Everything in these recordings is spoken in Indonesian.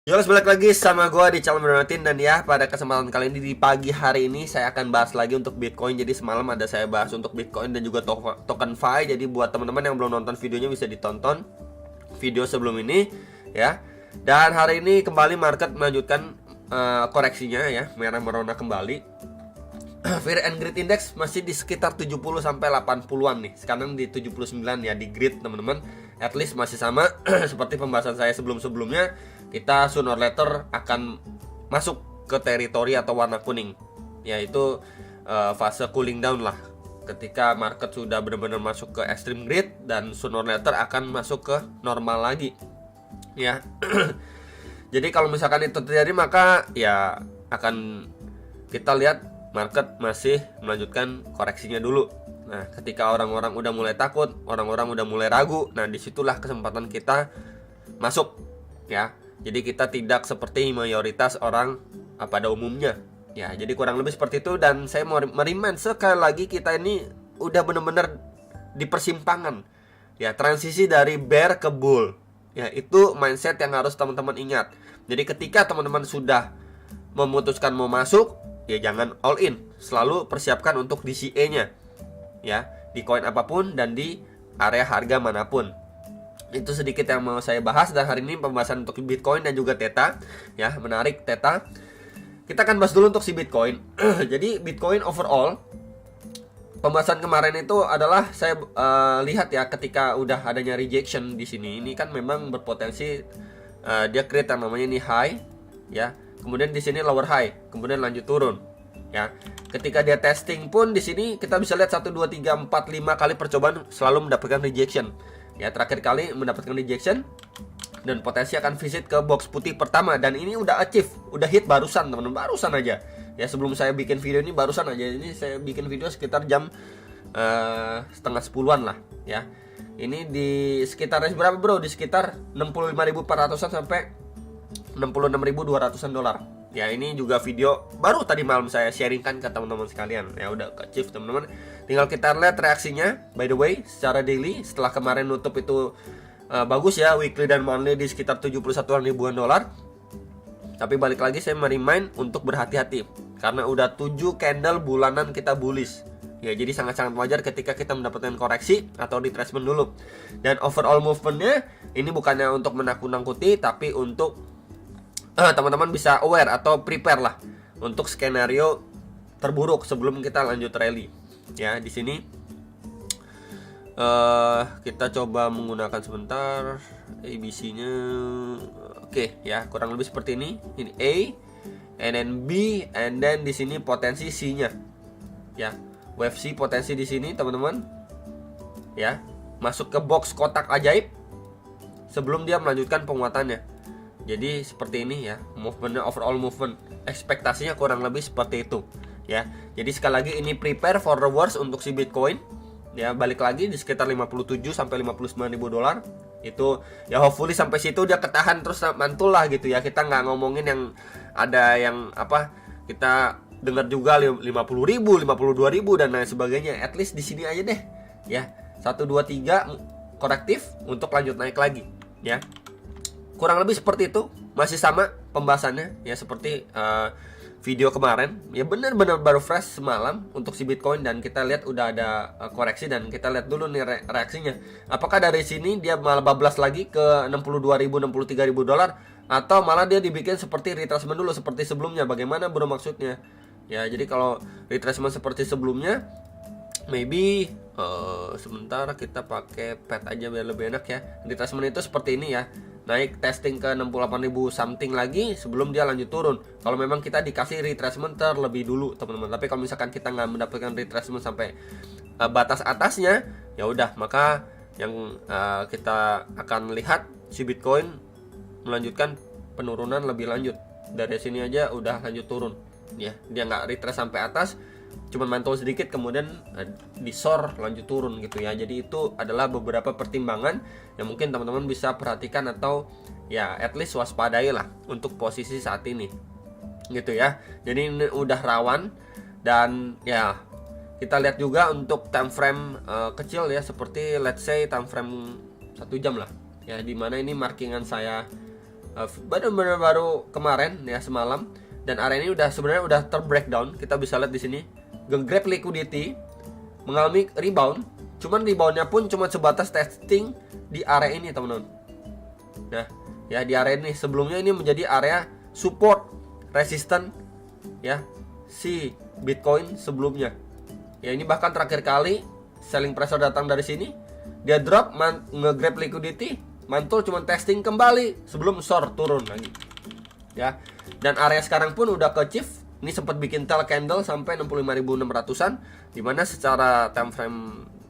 Yo guys, balik lagi sama gue di channel Bernardin. Dan ya, pada kesempatan kali ini di pagi hari ini saya akan bahas lagi untuk Bitcoin. Jadi semalam ada saya bahas untuk Bitcoin dan juga token Fi. Jadi buat teman-teman yang belum nonton videonya bisa ditonton video sebelum ini ya. Dan hari ini kembali market melanjutkan koreksinya ya, merah merona kembali. Fear and Greed Index masih di sekitar 70 sampai 80-an nih. Sekarang di 79 ya di Greed, teman-teman. At least masih sama seperti pembahasan saya sebelum-sebelumnya. Kita sooner or later akan masuk ke teritori atau warna kuning, yaitu fase cooling down lah. Ketika market sudah benar-benar masuk ke extreme greed dan sooner or later akan masuk ke normal lagi. Ya. Jadi kalau misalkan itu terjadi maka ya akan kita lihat market masih melanjutkan koreksinya dulu. Nah, ketika orang-orang udah mulai takut, orang-orang udah mulai ragu, nah disitulah kesempatan kita masuk ya. Jadi kita tidak seperti mayoritas orang pada umumnya ya. Jadi kurang lebih seperti itu. Dan saya mau merimen sekali lagi, kita ini udah benar-benar di persimpangan ya, transisi dari bear ke bull ya. Itu mindset yang harus teman-teman ingat. Jadi ketika teman-teman sudah memutuskan mau masuk, ya jangan all in, selalu persiapkan untuk DCA-nya ya, di koin apapun dan di area harga manapun. Itu sedikit yang mau saya bahas. Dan hari ini pembahasan untuk Bitcoin dan juga Theta ya, menarik Theta. Kita akan bahas dulu untuk si Bitcoin. Jadi Bitcoin overall, pembahasan kemarin itu adalah saya lihat ya, ketika udah adanya rejection di sini, ini kan memang berpotensi dia create yang namanya ini high ya. Kemudian di sini lower high, kemudian lanjut turun ya. Ketika dia testing pun di sini kita bisa lihat 1 2 3 4 5 kali percobaan selalu mendapatkan rejection. Ya, terakhir kali mendapatkan rejection dan potensi akan visit ke box putih pertama, dan ini udah achieve, udah hit barusan teman-teman, barusan aja. Ya, sebelum saya bikin video ini barusan aja. Ini saya bikin video sekitar jam setengah 10-an lah ya. Ini di sekitar berapa bro? Di sekitar 65.400-an sampai 66.200-an dolar. Ya, ini juga video baru tadi malam saya sharingkan ke teman-teman sekalian. Ya udah ke achieve teman-teman. Tinggal kita lihat reaksinya. By the way, secara daily setelah kemarin nutup itu bagus ya, weekly dan monthly di sekitar 71 ribuan dolar. Tapi balik lagi saya merimain untuk berhati-hati karena udah 7 candle bulanan kita bullish. Ya, jadi sangat-sangat wajar ketika kita mendapatkan koreksi atau retracement dulu. Dan overall movementnya ini bukannya untuk menakut-nakuti, tapi untuk teman-teman bisa aware atau prepare lah untuk skenario terburuk sebelum kita lanjut rally. Ya, di sini kita coba menggunakan sebentar ABC-nya. Oke, ya kurang lebih seperti ini. Ini A, and then B, and then di sini potensi C-nya. Ya, wave C potensi di sini teman-teman. Ya, masuk ke box kotak ajaib sebelum dia melanjutkan penguatannya. Jadi seperti ini ya, movementnya, overall movement ekspektasinya kurang lebih seperti itu ya. Jadi sekali lagi ini prepare for the worst untuk si Bitcoin ya. Balik lagi di sekitar 57 sampai 59 ribu dolar itu ya, hopefully sampai situ dia ketahan terus mantul lah gitu ya. Kita nggak ngomongin yang ada yang apa, kita dengar juga 50 ribu, 52 ribu dan lain sebagainya. At least di sini aja deh ya, 1 2 3 korektif untuk lanjut naik lagi ya. Kurang lebih seperti itu, masih sama pembahasannya ya seperti video kemarin. Ya benar-benar baru fresh semalam untuk si Bitcoin, dan kita lihat udah ada koreksi, dan kita lihat dulu nih reaksinya. Apakah dari sini dia malah bablas lagi ke 62.000, 63.000 dolar, atau malah dia dibikin seperti retracement dulu seperti sebelumnya? Bagaimana bro maksudnya? Ya, jadi kalau retracement seperti sebelumnya, maybe sebentar kita pakai pet aja biar lebih enak ya. Retracement itu seperti ini ya, naik testing ke 68.000 something lagi sebelum dia lanjut turun. Kalau memang kita dikasih retracement terlebih dulu teman-teman. Tapi kalau misalkan kita nggak mendapatkan retracement sampai batas atasnya, ya udah, maka yang kita akan lihat si Bitcoin melanjutkan penurunan lebih lanjut. Dari sini aja udah lanjut turun ya, dia nggak retrace sampai atas, cuman mantul sedikit kemudian disor lanjut turun gitu ya. Jadi itu adalah beberapa pertimbangan yang mungkin teman-teman bisa perhatikan atau ya at least waspadai lah untuk posisi saat ini gitu ya. Jadi ini udah rawan, dan ya kita lihat juga untuk time frame kecil ya, seperti let's say time frame 1 jam lah ya, dimana ini markingan saya Benar-benar baru kemarin ya, semalam. Dan area ini sebenarnya udah terbreakdown. Kita bisa lihat di sini nge-grab liquidity, mengalami rebound. Cuman reboundnya pun cuma sebatas testing di area ini teman-teman. Nah ya, di area ini sebelumnya ini menjadi area support resisten ya si Bitcoin sebelumnya. Ya ini bahkan terakhir kali selling pressure datang dari sini, dia drop, nge-grab liquidity, mantul, cuman testing kembali sebelum short turun lagi. Ya. Dan area sekarang pun udah ke chief. Ini sempat bikin tail candle sampai 65.600-an, dimana secara time frame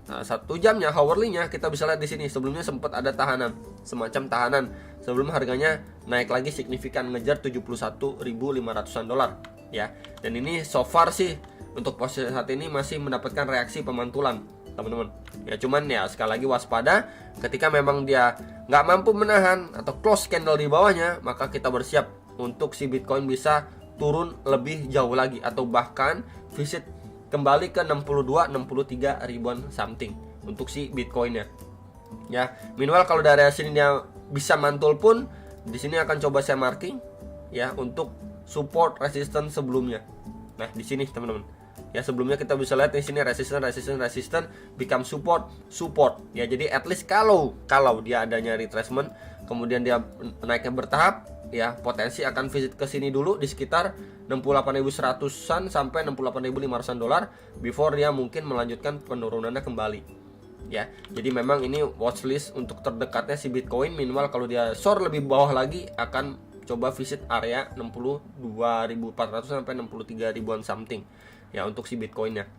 1 jamnya, hourly-nya kita bisa lihat di sini. Sebelumnya sempat ada tahanan, semacam tahanan sebelum harganya naik lagi signifikan ngejar 71.500-an dolar ya. Dan ini so far sih untuk posisi saat ini masih mendapatkan reaksi pemantulan teman-teman ya. Cuman ya sekali lagi waspada, ketika memang dia nggak mampu menahan atau close candle di bawahnya, maka kita bersiap untuk si Bitcoin bisa turun lebih jauh lagi atau bahkan visit kembali ke 62-63 ribuan something untuk si Bitcoinnya ya. Minimal kalau dari sini dia bisa mantul pun, di sini akan coba saya marking ya untuk support resistance sebelumnya. Nah di sini teman-teman ya, sebelumnya kita bisa lihat di sini resistance become support ya. Jadi at least kalau dia adanya retracement kemudian dia naiknya bertahap ya, potensi akan visit ke sini dulu di sekitar 68.100-an sampai 68.500-an dolar before dia mungkin melanjutkan penurunannya kembali ya. Jadi memang ini watchlist untuk terdekatnya si Bitcoin. Minimal kalau dia short lebih bawah lagi akan coba visit area 62.400 sampai 63.000-an something ya untuk si Bitcoinnya.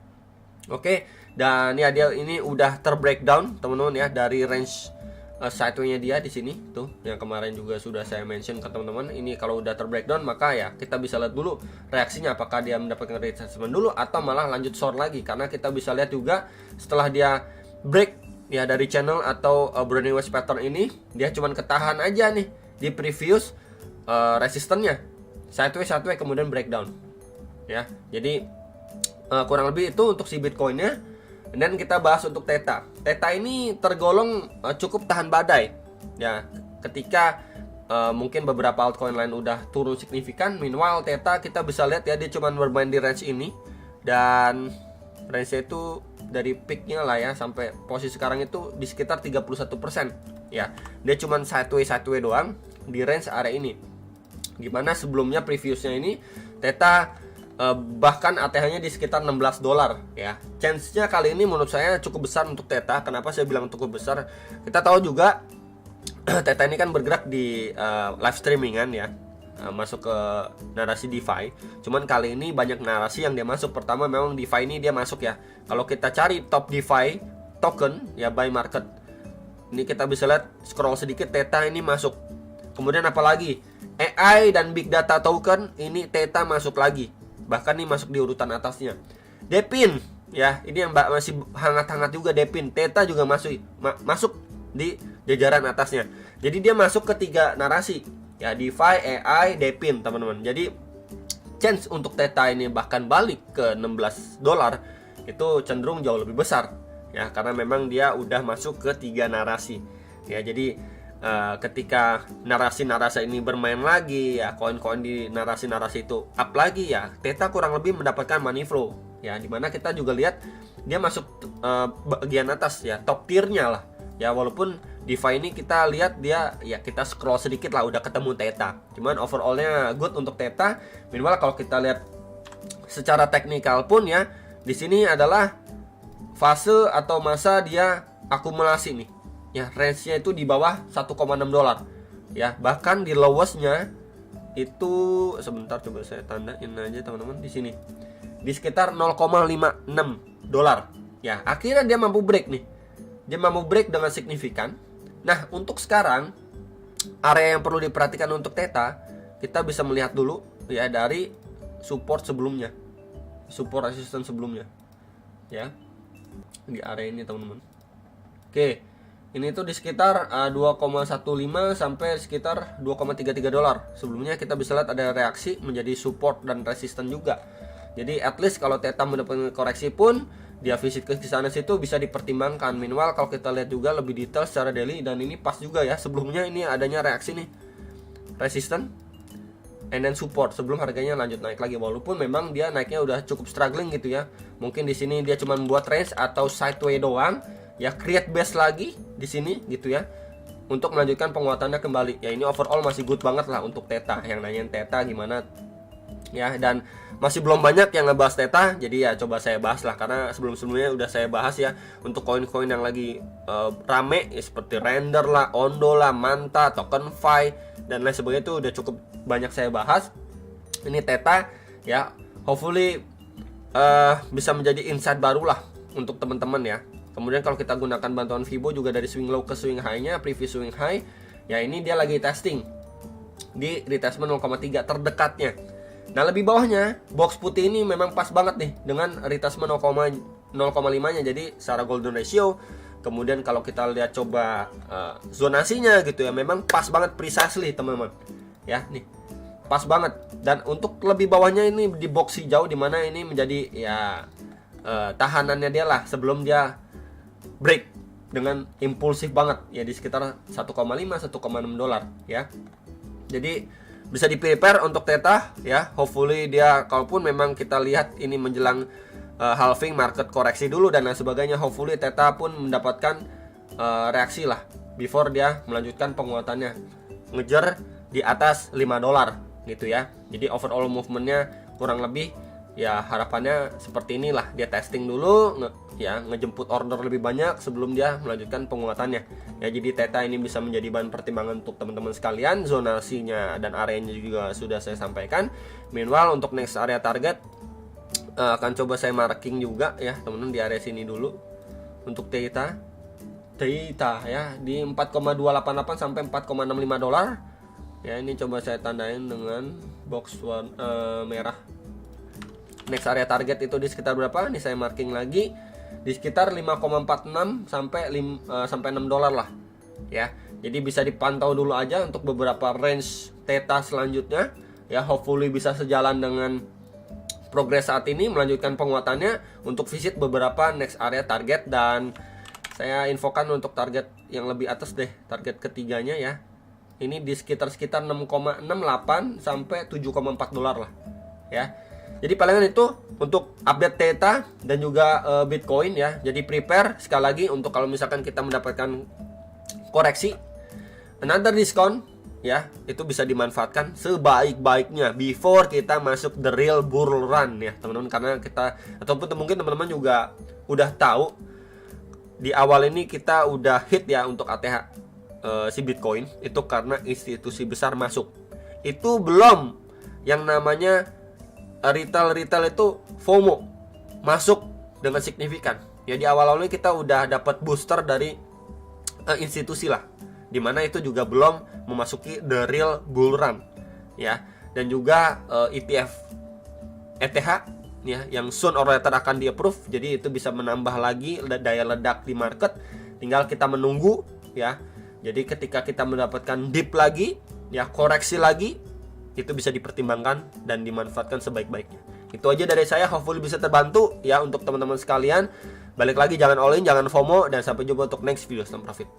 Oke, dan ya dia ini udah terbreakdown teman-teman ya dari range sideway-nya dia di sini tuh, yang kemarin juga sudah saya mention ke teman-teman. Ini kalau udah terbreakdown maka ya kita bisa lihat dulu reaksinya, apakah dia mendapatkan retracement dulu atau malah lanjut short lagi. Karena kita bisa lihat juga setelah dia break ya dari channel atau Brownian Wedge pattern ini, dia cuman ketahan aja nih di previous resistennya, sideway kemudian breakdown ya. Jadi kurang lebih itu untuk si Bitcoinnya. Dan kita bahas untuk Theta. Theta ini tergolong cukup tahan badai ya. Ketika mungkin beberapa altcoin lain udah turun signifikan, meanwhile Theta kita bisa lihat ya, dia cuma bermain di range ini. Dan range itu dari peaknya lah ya sampai posisi sekarang itu di sekitar 31% ya. Dia cuma sideway doang di range area ini. Gimana sebelumnya previousnya ini Theta bahkan ATH-nya di sekitar 16 dolar ya. Chance-nya kali ini menurut saya cukup besar untuk Theta. Kenapa saya bilang cukup besar? Kita tahu juga Theta ini kan bergerak di live streamingan ya, masuk ke narasi DeFi. Cuman kali ini banyak narasi yang dia masuk. Pertama memang DeFi ini dia masuk ya. Kalau kita cari top DeFi token ya buy market, ini kita bisa lihat scroll sedikit, Theta ini masuk. Kemudian apalagi AI dan Big Data token, ini Theta masuk lagi. Bahkan nih masuk di urutan atasnya. Depin ya, ini yang masih hangat-hangat juga Depin. Theta juga masuk di jajaran atasnya. Jadi dia masuk ke 3 narasi ya, DeFi, AI, Depin teman-teman. Jadi chance untuk Theta ini bahkan balik ke 16 dolar itu cenderung jauh lebih besar ya, karena memang dia udah masuk ke 3 narasi ya. Jadi ketika narasi-narasi ini bermain lagi ya, koin-koin di narasi-narasi itu up lagi ya, Theta kurang lebih mendapatkan money flow ya, dimana kita juga lihat dia masuk bagian atas ya, top tier-nya lah ya. Walaupun DeFi ini kita lihat dia ya, kita scroll sedikit lah udah ketemu Theta, cuman overall-nya good untuk Theta. Minimal kalau kita lihat secara teknikal pun ya, di sini adalah fase atau masa dia akumulasi nih ya, range-nya itu di bawah 1,6 dolar ya. Bahkan di lowest-nya itu sebentar, coba saya tandain aja teman-teman di sini, di sekitar 0,56 dolar ya. Akhirnya dia mampu break nih, dia mampu break dengan signifikan. Nah untuk sekarang area yang perlu diperhatikan untuk Theta, kita bisa melihat dulu ya dari support sebelumnya, support resistance sebelumnya ya, di area ini teman-teman. Oke, ini tuh di sekitar 2,15 sampai sekitar 2,33 dolar. Sebelumnya kita bisa lihat ada reaksi menjadi support dan resisten juga. Jadi at least kalau Theta mendapatkan koreksi pun, dia visit ke sana situ bisa dipertimbangkan. Minimal kalau kita lihat juga lebih detail secara daily, dan ini pas juga ya, sebelumnya ini adanya reaksi nih, resisten and then support sebelum harganya lanjut naik lagi, walaupun memang dia naiknya udah cukup struggling gitu ya. Mungkin di sini dia cuma buat range atau sideway doang ya, create base lagi di sini gitu ya untuk melanjutkan penguatannya kembali. Ya ini overall masih good banget lah untuk Theta. Yang nanyain Theta gimana ya, dan masih belum banyak yang ngebahas Theta, jadi ya coba saya bahas lah, karena sebelum-sebelumnya udah saya bahas ya untuk koin-koin yang lagi rame ya, seperti Render lah, Ondo lah, Manta, TokenFi dan lain sebagainya, itu udah cukup banyak saya bahas. Ini Theta ya, hopefully bisa menjadi insight baru lah untuk teman-teman ya. Kemudian kalau kita gunakan bantuan Fibo juga dari swing low ke swing high-nya, previous swing high ya, ini dia lagi testing di retracement 0,3 terdekatnya. Nah lebih bawahnya box putih ini memang pas banget nih dengan retracement 0,5 nya, jadi secara golden ratio. Kemudian kalau kita lihat coba zonasinya gitu ya, memang pas banget, precisely teman-teman ya, nih pas banget. Dan untuk lebih bawahnya ini di box hijau, dimana ini menjadi ya tahanannya dia lah sebelum dia break dengan impulsif banget ya, di sekitar 1,5 $1,6 ya. Jadi bisa di prepare untuk Theta ya. Hopefully dia, kalaupun memang kita lihat ini menjelang halving, market koreksi dulu dan lain sebagainya, hopefully Theta pun mendapatkan reaksi lah before dia melanjutkan penguatannya, ngejar di atas $5 gitu ya. Jadi overall movementnya kurang lebih ya harapannya seperti inilah. Dia testing dulu ngejemput order lebih banyak sebelum dia melanjutkan penguatannya ya. Jadi Theta ini bisa menjadi bahan pertimbangan untuk teman-teman sekalian. Zonasinya dan areanya juga sudah saya sampaikan. Meanwhile untuk next area target akan coba saya marking juga ya teman-teman, di area sini dulu untuk Theta ya, di 4,288 sampai $4,65 ya. Ini coba saya tandain dengan box merah. Next area target itu di sekitar berapa? Ini saya marking lagi di sekitar 5,46 sampai $6 lah ya. Jadi bisa dipantau dulu aja untuk beberapa range Theta selanjutnya ya. Hopefully bisa sejalan dengan progres saat ini, melanjutkan penguatannya untuk visit beberapa next area target. Dan saya infokan untuk target yang lebih atas deh, target ketiganya ya. Ini di sekitar 6,68 sampai $7,4 lah ya. Jadi palingan itu untuk update Theta dan juga Bitcoin ya. Jadi prepare sekali lagi untuk kalau misalkan kita mendapatkan koreksi, another discount ya, itu bisa dimanfaatkan sebaik-baiknya before kita masuk the real bull run ya teman-teman. Karena kita, ataupun mungkin teman-teman juga udah tahu di awal ini kita udah hit ya untuk ATH si Bitcoin itu karena institusi besar masuk. Itu belum yang namanya retail itu FOMO masuk dengan signifikan ya. Di awal-awalnya kita udah dapat booster dari institusi lah, dimana itu juga belum memasuki the real bull run ya. Dan juga ETF ETH ya, yang soon or later akan di approve. Jadi itu bisa menambah lagi daya ledak di market, tinggal kita menunggu ya. Jadi ketika kita mendapatkan dip lagi ya, koreksi lagi, itu bisa dipertimbangkan dan dimanfaatkan sebaik-baiknya. Itu aja dari saya, hopefully bisa terbantu ya untuk teman-teman sekalian. Balik lagi, jangan all in, jangan FOMO, dan sampai jumpa untuk next video. Stop profit.